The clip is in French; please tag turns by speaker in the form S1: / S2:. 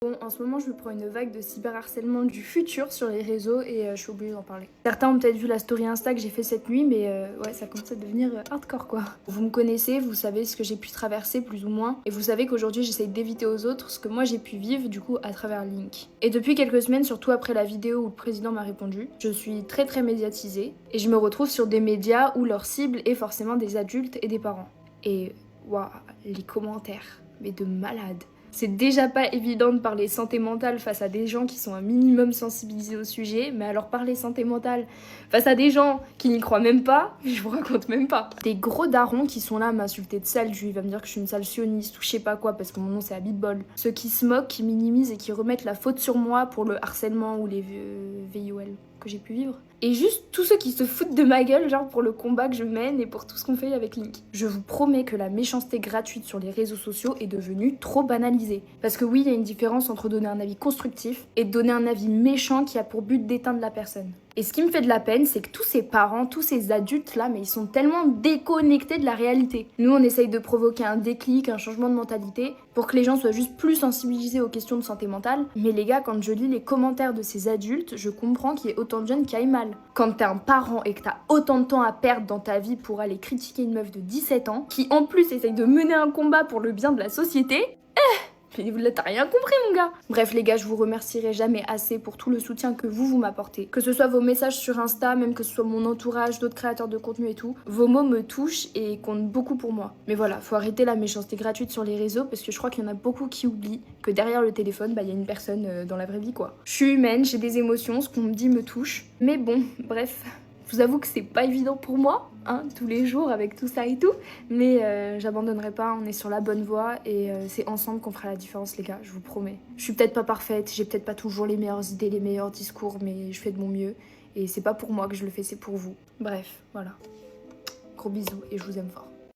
S1: Bon, en ce moment, je me prends une vague de cyberharcèlement du futur sur les réseaux et je suis obligée d'en parler. Certains ont peut-être vu la story Insta que j'ai fait cette nuit, mais ouais, ça commence à devenir hardcore quoi. Vous me connaissez, vous savez ce que j'ai pu traverser plus ou moins, et vous savez qu'aujourd'hui j'essaye d'éviter aux autres ce que moi j'ai pu vivre du coup à travers Link. Et depuis quelques semaines, surtout après la vidéo où le président m'a répondu, je suis très médiatisée et je me retrouve sur des médias où leur cible est forcément des adultes et des parents. Et waouh, les commentaires, mais de malades. C'est déjà pas évident de parler santé mentale face à des gens qui sont un minimum sensibilisés au sujet, mais alors parler santé mentale face à des gens qui n'y croient même pas, je vous raconte même pas. Des gros darons qui sont là à m'insulter de sale juive, à me dire que je suis une sale sioniste ou je sais pas quoi parce que mon nom c'est Abitbol. Ceux qui se moquent, qui minimisent et qui remettent la faute sur moi pour le harcèlement ou les VIOL que j'ai pu vivre. Et juste tous ceux qui se foutent de ma gueule, genre pour le combat que je mène et pour tout ce qu'on fait avec Link. Je vous promets que la méchanceté gratuite sur les réseaux sociaux est devenue trop banalisée. Parce que oui, il y a une différence entre donner un avis constructif et donner un avis méchant qui a pour but d'éteindre la personne. Et ce qui me fait de la peine, c'est que tous ces parents, tous ces adultes là, mais ils sont tellement déconnectés de la réalité. Nous, on essaye de provoquer un déclic, un changement de mentalité, pour que les gens soient juste plus sensibilisés aux questions de santé mentale. Mais les gars, quand je lis les commentaires de ces adultes, je comprends qu'il y ait autant de jeunes qui aillent mal. Quand t'es un parent et que t'as autant de temps à perdre dans ta vie pour aller critiquer une meuf de 17 ans, qui en plus essaye de mener un combat pour le bien de la société, mais t'as rien compris mon gars. Bref les gars, je vous remercierai jamais assez pour tout le soutien que vous m'apportez. Que ce soit vos messages sur Insta, même que ce soit mon entourage, d'autres créateurs de contenu et tout, vos mots me touchent et comptent beaucoup pour moi. Mais voilà, faut arrêter la méchanceté gratuite sur les réseaux parce que je crois qu'il y en a beaucoup qui oublient que derrière le téléphone, bah y a une personne dans la vraie vie quoi. Je suis humaine, j'ai des émotions, ce qu'on me dit me touche. Mais bon, bref. Je vous avoue que c'est pas évident pour moi, hein, tous les jours avec tout ça et tout, mais j'abandonnerai pas, on est sur la bonne voie et c'est ensemble qu'on fera la différence les gars, je vous promets. Je suis peut-être pas parfaite, j'ai peut-être pas toujours les meilleures idées, les meilleurs discours, mais je fais de mon mieux et c'est pas pour moi que je le fais, c'est pour vous. Bref, voilà. Gros bisous et je vous aime fort.